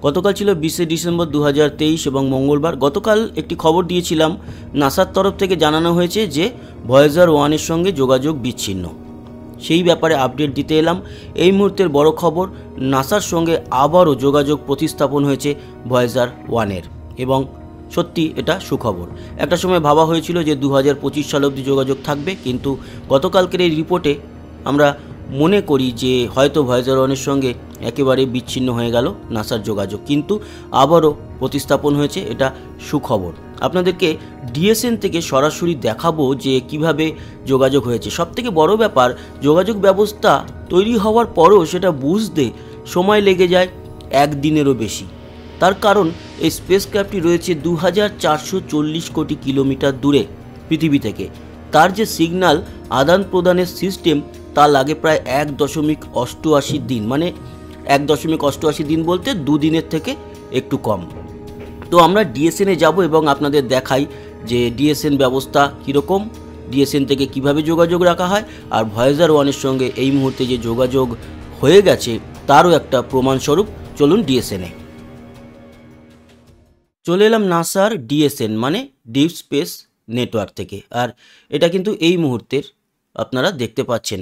গতকাল ছিল 20শে ডিসেম্বর 2023 এবং মঙ্গলবার। গতকাল একটি খবর দিয়েছিলাম, নাসার তরফ থেকে জানানো হয়েছে যে ভয়েজার 1-এর সঙ্গে যোগাযোগ বিচ্ছিন্ন। সেই ব্যাপারে আপডেট দিতে এলাম। এই মুহূর্তের বড় খবর, নাসার সঙ্গে আবারও যোগাযোগ প্রতিস্থাপন হয়েছে ভয়েজার 1-এর এবং সত্যি এটা সুখবর। একটা সময় ভাবা হয়েছিল যে 2025 সাল অবধি যোগাযোগ থাকবে, কিন্তু গতকালকের এই রিপোর্টে আমরা মনে করি যে হয়তো ভয়েজার 1-এর সঙ্গে একেবারে বিচ্ছিন্ন হয়ে গেল নাসার যোগাযোগ, কিন্তু আবারও প্রতিস্থাপন হয়েছে, এটা সুখবর। আপনাদেরকে ডিএসএন থেকে সরাসরি দেখাবো যে কিভাবে যোগাযোগ হয়েছে। সবথেকে বড় ব্যাপার, যোগাযোগ ব্যবস্থা তৈরি হওয়ার পরও সেটা বুঝতে সময় লেগে যায় একদিনেরও বেশি। তার কারণ এই স্পেসক্রাফটটি রয়েছে 2440 কোটি কিলোমিটার দূরে পৃথিবী থেকে। তার যে সিগন্যাল আদান প্রদানের সিস্টেম, তা লাগে প্রায় 1.88 দিন, মানে 1.88 দিন বলতে 2 দিনের থেকে একটু কম। তো আমরা ডিএসএনে যাব এবং আপনাদের দেখাই যে ডিএসএন ব্যবস্থা কীরকম, ডিএসএন থেকে কিভাবে যোগাযোগ রাখা হয়, আর ভয়েজার 1-এর সঙ্গে এই মুহূর্তে যে যোগাযোগ হয়ে গেছে তারও একটা প্রমাণস্বরূপ। চলুন ডিএসএনে চলে এলাম। নাসার ডিএসএন মানে ডিপ স্পেস নেটওয়ার্ক থেকে, আর এটা কিন্তু এই মুহূর্তের আপনারা দেখতে পাচ্ছেন।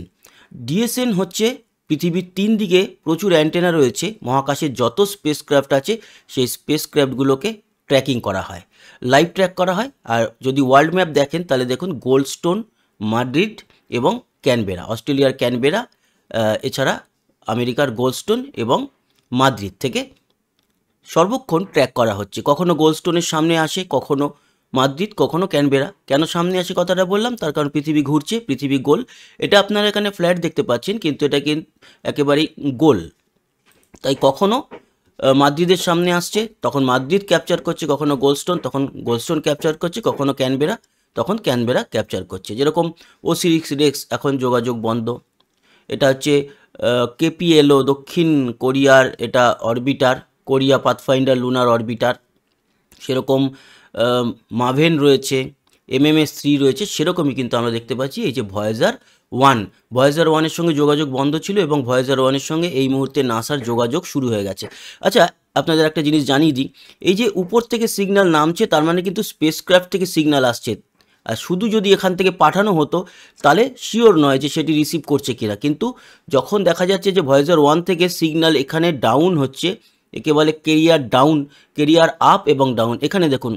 ডিএসএন হচ্ছে পৃথিবীর 3 দিকে প্রচুর অ্যান্টেনা রয়েছে। মহাকাশের যত স্পেসক্রাফট আছে সেই স্পেসক্রাফটগুলোকে ট্র্যাকিং করা হয়, লাইভ ট্র্যাক করা হয়। আর যদি ওয়ার্ল্ড ম্যাপ দেখেন তাহলে দেখুন গোল্ডস্টোন, মাদ্রিদ এবং ক্যানবেরা, অস্ট্রেলিয়ার ক্যানবেরা, এছাড়া আমেরিকার গোল্ডস্টোন এবং মাদ্রিদ থেকে সর্বক্ষণ ট্র্যাক করা হচ্ছে। কখনো গোল্ডস্টোনের সামনে আসে, কখনো মাদ্রিদ, কখনো ক্যানবেরা। কেন সামনে আসে কথাটা বললাম, তার কারণ পৃথিবী ঘুরছে, পৃথিবী গোল। এটা আপনারা এখানে ফ্ল্যাট দেখতে পাচ্ছেন, কিন্তু এটা কিন্তু একেবারেই গোল। তাই কখনো মাদ্রিদের সামনে আসছে, তখন মাদ্রিদ ক্যাপচার করছে, কখনো গোল্ডস্টোন, তখন গোল্ডস্টোন ক্যাপচার করছে, কখনো ক্যানবেরা, তখন ক্যানবেরা ক্যাপচার করছে। যেরকম OSIRIS REx এখন যোগাযোগ বন্ধ। এটা হচ্ছে KPLO দক্ষিণ কোরিয়ার এটা orbiter, Korea pathfinder lunar orbiter. সেরকম মাভেন রয়েছে, MMS-3 রয়েছে। সেরকমই কিন্তু আমরা দেখতে পাচ্ছি এই যে ভয়েজার 1, ভয়েজার 1-এর সঙ্গে যোগাযোগ বন্ধ ছিল এবং ভয়েজার 1-এর সঙ্গে এই মুহূর্তে নাসার যোগাযোগ শুরু হয়ে গেছে। আচ্ছা, আপনাদের একটা জিনিস জানিয়ে দিই, এই যে উপর থেকে সিগন্যাল নামছে তার মানে কিন্তু স্পেসক্রাফট থেকে সিগন্যাল আসছে। আর শুধু যদি এখান থেকে পাঠানো হতো তাহলে শিওর নয় যে সেটি রিসিভ করছে কিনা, কিন্তু যখন দেখা যাচ্ছে যে ভয়েজার 1 থেকে সিগন্যাল এখানে ডাউন হচ্ছে, একে বলে কেরিয়ার ডাউন, কেরিয়ার আপ এবং ডাউন। এখানে দেখুন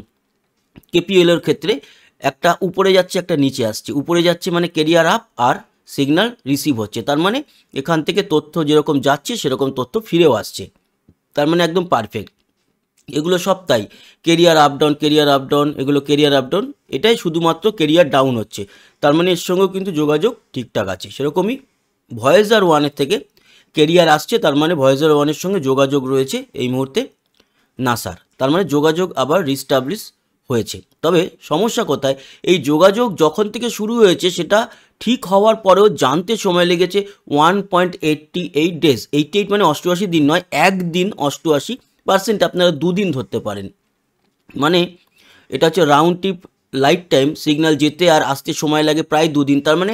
KPLOর ক্ষেত্রে একটা উপরে যাচ্ছে, একটা নিচে আসছে। উপরে যাচ্ছে মানে কেরিয়ার আপ, আর সিগন্যাল রিসিভ হচ্ছে, তার মানে এখান থেকে তথ্য যেরকম যাচ্ছে সেরকম তথ্য ফিরেও আসছে, তার মানে একদম পারফেক্ট। এগুলো সব তাই, career up down, career up down, এগুলো কেরিয়ার আপ ডাউন। এটাই শুধুমাত্র কেরিয়ার ডাউন হচ্ছে, তার মানে এর সঙ্গেও কিন্তু যোগাযোগ ঠিকঠাক আছে। সেরকমই ভয়েজার 1-এর থেকে কেরিয়ার আসছে, তার মানে ভয়েজার 1-এর সঙ্গে যোগাযোগ রয়েছে এই মুহূর্তে নাসার, তার মানে যোগাযোগ আবার রিস্টাবলিশ হয়েছে। তবে সমস্যা কোথায়, এই যোগাযোগ যখন থেকে শুরু হয়েছে সেটা ঠিক হওয়ার পরেও জানতে সময় লেগেছে 1.88 ডেজ। 88 মানে 88 দিন নয়, একদিন 88%, আপনারা 2 দিন ধরতে পারেন। মানে এটা হচ্ছে round trip life time, signal যেতে আর আসতে সময় লাগে প্রায় 2 দিন, তার মানে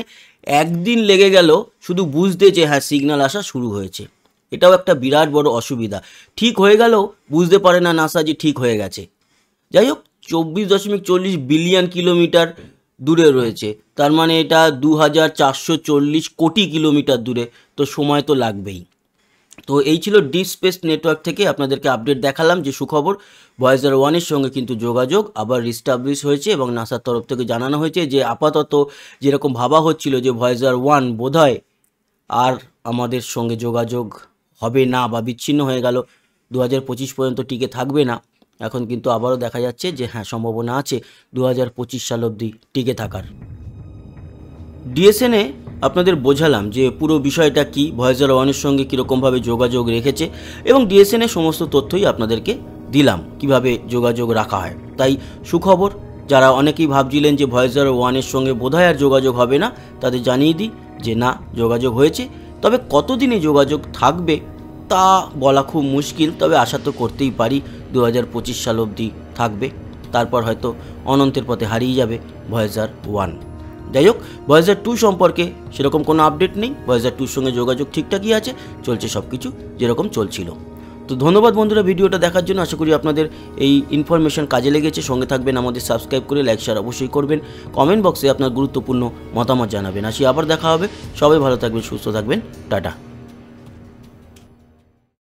একদিন লেগে গেল শুধু বুঝতে যে হ্যাঁ সিগন্যাল আসা শুরু হয়েছে। এটাও একটা বিরাট বড় অসুবিধা। ঠিক হয়ে গেলেও বুঝতে পারে না নাসা যে ঠিক হয়ে গেছে। যাই হোক, 24.40 বিলিয়ন কিলোমিটার দূরে রয়েছে, তার মানে এটা 2440 কোটি কিলোমিটার দূরে, তো সময় তো লাগবেই। তো এই ছিল ডিপ স্পেস নেটওয়ার্ক থেকে আপনাদেরকে আপডেট দেখালাম যে সুখবর, ভয়েজার 1-এর সঙ্গে কিন্তু যোগাযোগ আবার রিস্টাবলিশ হয়েছে এবং নাসার তরফ থেকে জানানো হয়েছে যে আপাতত যেরকম ভাবা হচ্ছিল যে ভয়েজার 1 বোধহয় আর আমাদের সঙ্গে যোগাযোগ হবে না বা বিচ্ছিন্ন হয়ে গেল, 2025 পর্যন্ত টিকে থাকবে না, এখন কিন্তু আবারও দেখা যাচ্ছে যে হ্যাঁ সম্ভাবনা আছে 2025 সাল অবধি টিকে থাকার। ডিএসএনে আপনাদের বোঝালাম যে পুরো বিষয়টা কি, ভয়েজার 1-এর সঙ্গে কীরকমভাবে যোগাযোগ রেখেছে এবং ডিএসএনের সমস্ত তথ্যই আপনাদেরকে দিলাম কিভাবে যোগাযোগ রাখা হয়। তাই সুখবর, যারা অনেকেই ভাবছিলেন যে ভয়েজার 1-এর সঙ্গে বোধহয় আর যোগাযোগ হবে না, তাদের জানিয়ে দিই যে না, যোগাযোগ হয়েছে। তবে কতদিনে যোগাযোগ থাকবে তা বলা খুব মুশকিল, তবে আশা তো করতেই পারি 2025 সাল অবধি থাকবে, তারপর হয়তো অনন্তের পথে হারিয়ে যাবে ভয়েজার 1। যাই হোক, ভয়েজার 2 সম্পর্কে সেরকম কোনো আপডেট নেই, ভয়েজার 2-র সঙ্গে যোগাযোগ ঠিকঠাকই আছে, চলছে সব কিছু যেরকম চলছিল। তো ধন্যবাদ বন্ধুরা ভিডিওটা দেখার জন্য। আশা করি আপনাদের এই ইনফরমেশন কাজে লেগেছে। সঙ্গে থাকবেন, আমাদের সাবস্ক্রাইব করে লাইক শেয়ার অবশ্যই করবেন। কমেন্ট বক্সে আপনার গুরুত্বপূর্ণ মতামত জানাবেন। আসি আবার দেখা হবে। সবাই ভালো থাকবেন, সুস্থ থাকবেন। টাটা।